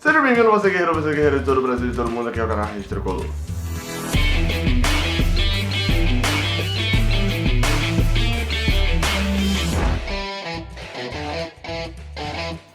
Seja bem-vindo, você guerreiro de todo o Brasil e de todo mundo, aqui é o canal Rede Tricolor.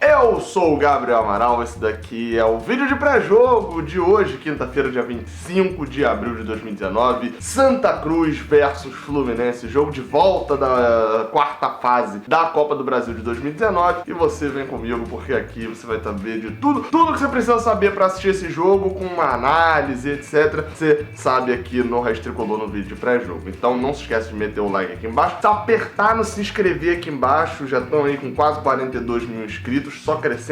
Eu sou o Gabriel Amaral, esse daqui é o vídeo de pré-jogo de hoje, quinta-feira, dia 25 de abril de 2019, Santa Cruz versus Fluminense, jogo de volta da quarta fase da Copa do Brasil de 2019, e você vem comigo porque aqui você vai saber de tudo que você precisa saber para assistir esse jogo, com uma análise, etc. Você sabe aqui no Rede Tricolor no vídeo de pré-jogo. Então não se esquece de meter o like aqui embaixo, apertar no se inscrever aqui embaixo, já estão aí com quase 42 mil inscritos, só crescendo.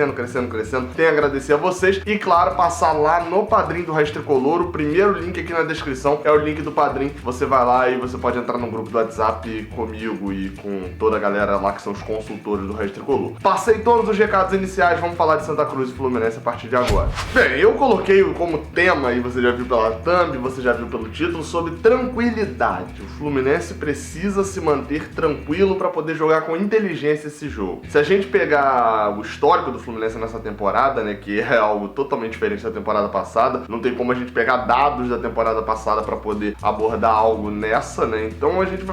Tenho a agradecer a vocês e, claro, passar lá no Padrim do Rede Tricolor. O primeiro link aqui na descrição é o link do Padrim. Você vai lá e você pode entrar no grupo do WhatsApp comigo e com toda a galera lá que são os consultores do Rede Tricolor. Passei todos os recados iniciais, vamos falar de Santa Cruz e Fluminense a partir de agora. Bem, eu coloquei como tema, e você já viu pela thumb, você já viu pelo título, sobre tranquilidade. O Fluminense precisa se manter tranquilo para poder jogar com inteligência esse jogo. Se a gente pegar o histórico do Fluminense nessa temporada, né, que é algo totalmente diferente da temporada passada, não tem como a gente pegar dados da temporada passada para poder abordar algo nessa, né, então a gente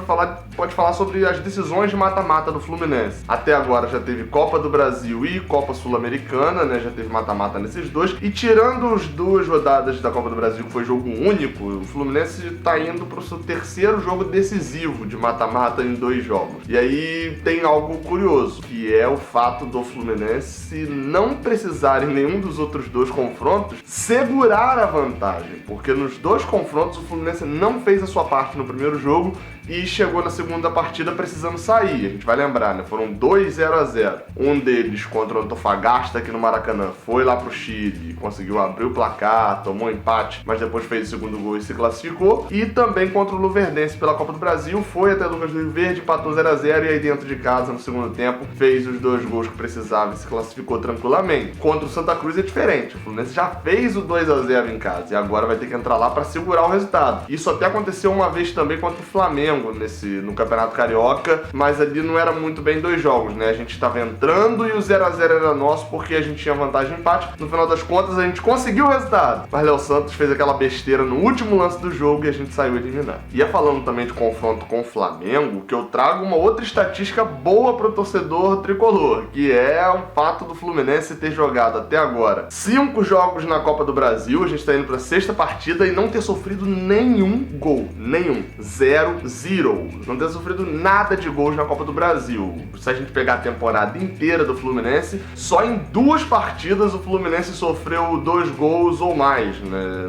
pode falar sobre as decisões de mata-mata do Fluminense. Até agora já teve Copa do Brasil e Copa Sul-Americana, né, já teve mata-mata nesses dois, e tirando as duas rodadas da Copa do Brasil, que foi jogo único, o Fluminense tá indo pro seu terceiro jogo decisivo de mata-mata em 2 jogos. E aí tem algo curioso, que é o fato do Fluminense não precisar em nenhum dos outros 2 confrontos segurar a vantagem, porque nos 2 confrontos o Fluminense não fez a sua parte no primeiro jogo e chegou na segunda partida precisando sair. A gente vai lembrar, né? Foram 2 0-0. Um deles contra o Antofagasta aqui no Maracanã, foi lá pro Chile, conseguiu abrir o placar, tomou empate, mas depois fez o segundo gol e se classificou. E também contra o Luverdense pela Copa do Brasil, foi até Lucas do Rio Verde, empatou 0-0 e aí dentro de casa no segundo tempo fez os 2 gols que precisava e se classificou tranquilamente. Contra o Santa Cruz é diferente. O Fluminense já fez o 2-0 em casa e agora vai ter que entrar lá para segurar o resultado. Isso até aconteceu uma vez também contra o Flamengo no Campeonato Carioca, mas ali não era muito bem 2 jogos, né? A gente estava entrando e o 0-0 era nosso porque a gente tinha vantagem de empate. No final das contas, a gente conseguiu o resultado. Mas Léo Santos fez aquela besteira no último lance do jogo e a gente saiu eliminado. Ia falando também de confronto com o Flamengo, que eu trago uma outra estatística boa pro torcedor tricolor, que é o fato do Fluminense ter jogado até agora 5 jogos na Copa do Brasil, a gente tá indo pra 6ª partida e não ter sofrido nenhum gol. Nenhum. 0-0. Não ter sofrido nada de gols na Copa do Brasil. Se a gente pegar a temporada inteira do Fluminense, só em 2 partidas o Fluminense sofreu 2 gols ou mais, né?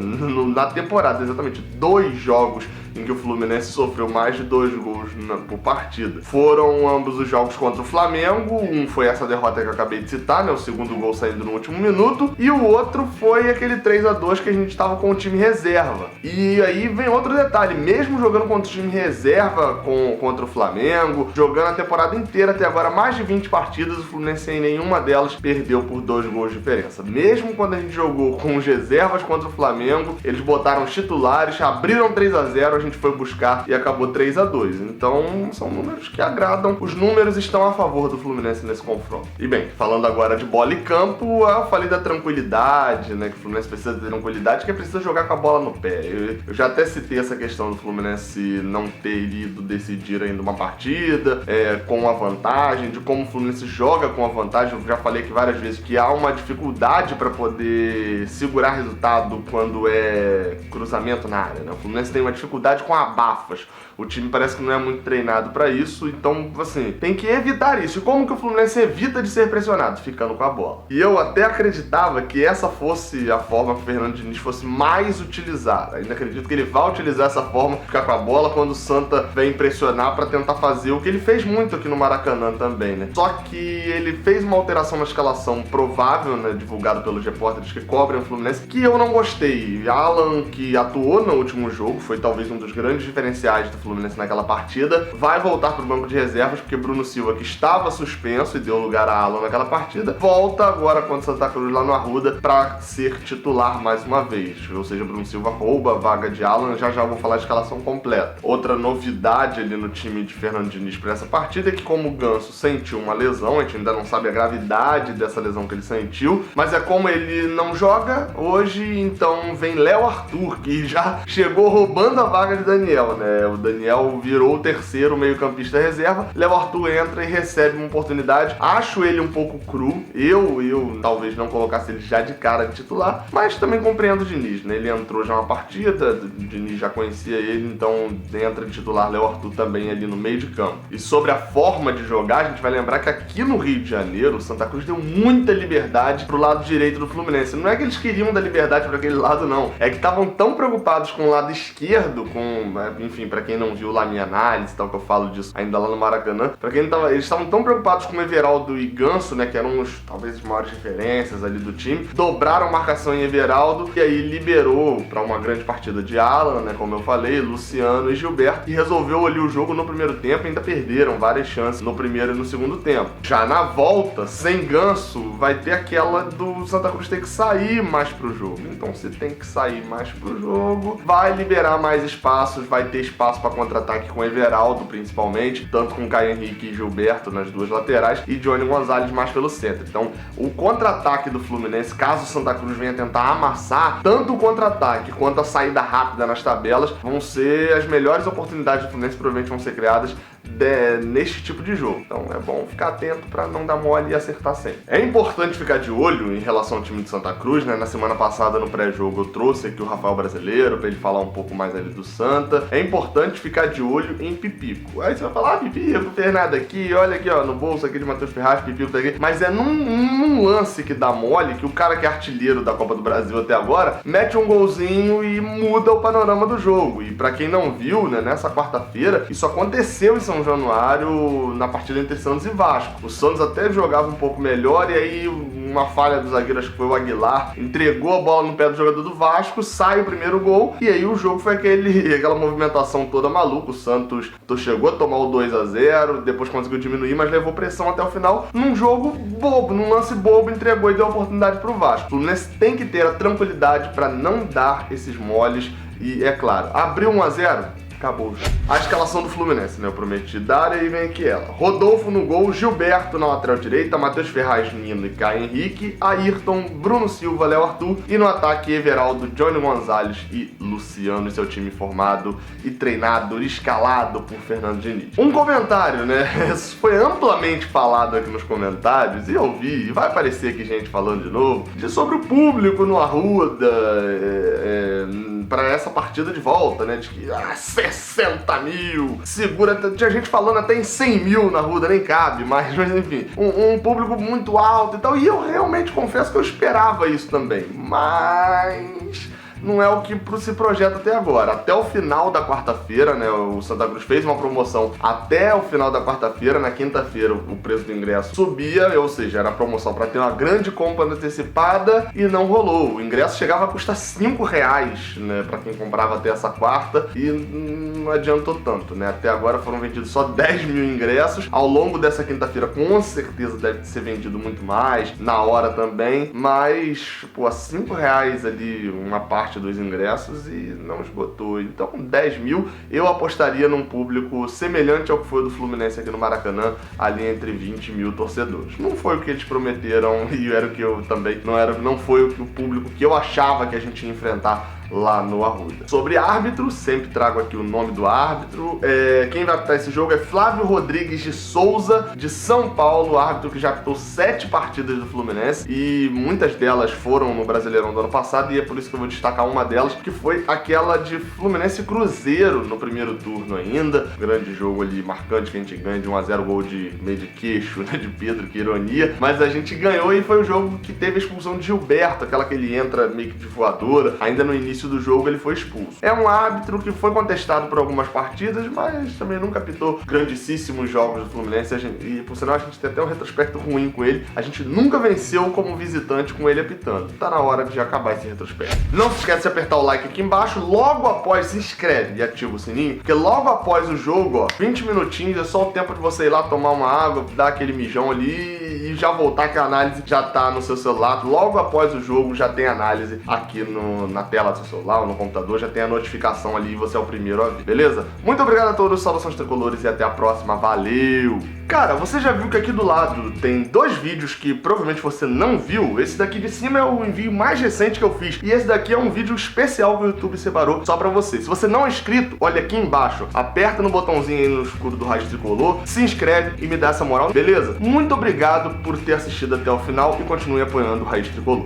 Na temporada, exatamente 2 jogos em que o Fluminense sofreu mais de 2 gols por partida. Foram ambos os jogos contra o Flamengo, um foi essa derrota que eu acabei de citar, né, o segundo gol saindo no último minuto, e o outro foi aquele 3-2 que a gente estava com o time reserva. E aí vem outro detalhe, mesmo jogando contra o time reserva contra o Flamengo, jogando a temporada inteira até agora, mais de 20 partidas, o Fluminense em nenhuma delas perdeu por 2 gols de diferença. Mesmo quando a gente jogou com os reservas contra o Flamengo, eles botaram os titulares, abriram 3-0, a gente foi buscar e acabou 3-2. Então são números que agradam. Os números estão a favor do Fluminense nesse confronto. E bem, falando agora de bola e campo, eu falei da tranquilidade, né? Que o Fluminense precisa ter tranquilidade, que é preciso jogar com a bola no pé. Eu já até citei essa questão do Fluminense não ter ido decidir ainda uma partida com a vantagem, de como o Fluminense joga com a vantagem. Eu já falei aqui várias vezes que há uma dificuldade para poder segurar resultado quando é cruzamento na área, né? O Fluminense tem uma dificuldade com abafas. O time parece que não é muito treinado pra isso, então, assim, tem que evitar isso. E como que o Fluminense evita de ser pressionado? Ficando com a bola. E eu até acreditava que essa fosse a forma que o Fernando Diniz fosse mais utilizar. Ainda acredito que ele vai utilizar essa forma, ficar com a bola quando o Santa vem pressionar pra tentar fazer o que ele fez muito aqui no Maracanã também, né? Só que ele fez uma alteração na escalação provável, né, divulgado pelos repórteres que cobrem o Fluminense, que eu não gostei. Alan, que atuou no último jogo, foi talvez um dos dos grandes diferenciais do Fluminense naquela partida, vai voltar para o banco de reservas, porque Bruno Silva, que estava suspenso e deu lugar a Alan naquela partida, volta agora contra o Santa Cruz lá no Arruda para ser titular mais uma vez. Ou seja, Bruno Silva rouba a vaga de Alan, já vou falar a escalação completa. Outra novidade ali no time de Fernando Diniz para essa partida é que, como o Ganso sentiu uma lesão, a gente ainda não sabe a gravidade dessa lesão que ele sentiu, mas é como ele não joga hoje, então vem Léo Arthur, que já chegou roubando a vaga de Daniel, né? O Daniel virou o terceiro meio-campista reserva, Léo Arthur entra e recebe uma oportunidade. Acho ele um pouco cru, eu talvez não colocasse ele já de cara de titular, mas também compreendo o Diniz, né? Ele entrou já uma partida, o Diniz já conhecia ele, então entra de titular Léo Arthur também ali no meio de campo. E sobre a forma de jogar, a gente vai lembrar que aqui no Rio de Janeiro, o Santa Cruz deu muita liberdade pro lado direito do Fluminense. Não é que eles queriam dar liberdade para aquele lado, não. É que estavam tão preocupados com o lado esquerdo, enfim, para quem não viu lá minha análise, tal, que eu falo disso ainda lá no Maracanã, eles estavam tão preocupados com o Everaldo e Ganso, né, que eram talvez as maiores referências ali do time, dobraram a marcação em Everaldo e aí liberou para uma grande partida de Alan, né, como eu falei, Luciano e Gilberto, e resolveu ali o jogo no primeiro tempo. Ainda perderam várias chances no primeiro e no segundo tempo. Já na volta, sem Ganso, vai ter aquela do Santa Cruz ter que sair mais pro jogo. Então, se tem que sair mais pro jogo, vai liberar mais espaços, vai ter espaço para contra-ataque com Everaldo, principalmente, tanto com Caio Henrique e Gilberto nas duas laterais, e Johnny Gonzalez mais pelo centro. Então, o contra-ataque do Fluminense, caso o Santa Cruz venha tentar amassar, tanto o contra-ataque quanto a saída rápida nas tabelas, vão ser as melhores oportunidades do Fluminense, provavelmente vão ser criadas neste tipo de jogo. Então é bom ficar atento para não dar mole e acertar sempre. É importante ficar de olho em relação ao time de Santa Cruz, né? Na semana passada, no pré-jogo, eu trouxe aqui o Rafael Brasileiro para ele falar um pouco mais ali do Santa. É importante ficar de olho em Pipico. Aí você vai falar, Pipico, não fez nada aqui, olha aqui, ó, no bolso aqui de Matheus Ferraz, Pipico tá aqui. Mas é num lance que dá mole, que o cara que é artilheiro da Copa do Brasil até agora, mete um golzinho e muda o panorama do jogo. E para quem não viu, né, nessa quarta-feira, isso aconteceu em São Januário na partida entre Santos e Vasco. O Santos até jogava um pouco melhor e aí uma falha do zagueiro, acho que foi o Aguilar, entregou a bola no pé do jogador do Vasco, sai o primeiro gol e aí o jogo foi aquela movimentação toda maluca. O Santos chegou a tomar o 2-0, depois conseguiu diminuir, mas levou pressão até o final num jogo bobo, num lance bobo, entregou e deu oportunidade pro Vasco. O Fluminense tem que ter a tranquilidade para não dar esses moles e, é claro, abriu 1-0, acabou. A escalação do Fluminense, né? Eu prometi dar, e aí vem aqui ela. Rodolfo no gol, Gilberto na lateral direita, Matheus Ferraz, Nino e Caio Henrique, Ayrton, Bruno Silva, Léo Arthur, e no ataque Everaldo, Johnny Gonzalez e Luciano, e seu time formado e treinado, escalado por Fernando Diniz. Um comentário, né? Isso foi amplamente falado aqui nos comentários, e eu vi, e vai aparecer aqui gente falando de novo, sobre o público no Arruda, para essa partida de volta, né? De que 60 mil, segura, tinha gente falando até em 100 mil na Arruda, nem cabe, mas enfim, um público muito alto e tal, e eu realmente confesso que eu esperava isso também, mas não é o que se projeta até agora. Até o final da quarta-feira, né, o Santa Cruz fez uma promoção até o final da quarta-feira. Na quinta-feira o preço do ingresso subia, ou seja, era promoção para ter uma grande compra antecipada e não rolou. O ingresso chegava a custar R$5, né, para quem comprava até essa quarta, e não adiantou tanto, né? Até agora foram vendidos só 10 mil ingressos. Ao longo dessa quinta-feira, com certeza deve ser vendido muito mais, na hora também, mas, pô, a R$5 ali uma parte dos ingressos e não esgotou. Então, 10 mil, eu apostaria num público semelhante ao que foi do Fluminense aqui no Maracanã, ali entre 20 mil torcedores. Não foi o que eles prometeram e era o que eu também, não foi o público que eu achava que a gente ia enfrentar lá no Arruda. Sobre árbitro, sempre trago aqui o nome do árbitro. Quem vai apitar esse jogo é Flávio Rodrigues de Souza, de São Paulo, árbitro que já apitou 7 partidas do Fluminense e muitas delas foram no Brasileirão do ano passado, e é por isso que eu vou destacar uma delas, que foi aquela de Fluminense e Cruzeiro no primeiro turno ainda. Grande jogo ali, marcante, que a gente ganha de 1-0, gol de meio de queixo, né, de Pedro, que ironia, mas a gente ganhou e foi o jogo que teve a expulsão de Gilberto, aquela que ele entra meio que de voadora, ainda no início início do jogo ele foi expulso. É um árbitro que foi contestado por algumas partidas, mas também nunca apitou grandíssimos jogos do Fluminense. E por sinal a gente tem até um retrospecto ruim com ele. A gente nunca venceu como visitante com ele apitando. Tá na hora de acabar esse retrospecto. Não se esquece de apertar o like aqui embaixo. Logo após, se inscreve e ativa o sininho, porque logo após o jogo, ó, 20 minutinhos é só o tempo de você ir lá tomar uma água, dar aquele mijão ali e já voltar, que a análise já tá no seu celular. Logo após o jogo já tem análise aqui na tela do seu celular ou no computador, já tem a notificação ali e você é o primeiro a ver, beleza? Muito obrigado a todos, saudações tricolores e até a próxima, valeu! Cara, você já viu que aqui do lado tem dois vídeos que provavelmente você não viu? Esse daqui de cima é o envio mais recente que eu fiz e esse daqui é um vídeo especial que o YouTube separou só pra você. Se você não é inscrito, olha aqui embaixo, aperta no botãozinho aí no escuro do Raiz Tricolor, se inscreve e me dá essa moral, beleza? Muito obrigado por ter assistido até o final e continue apoiando o Raiz Tricolor.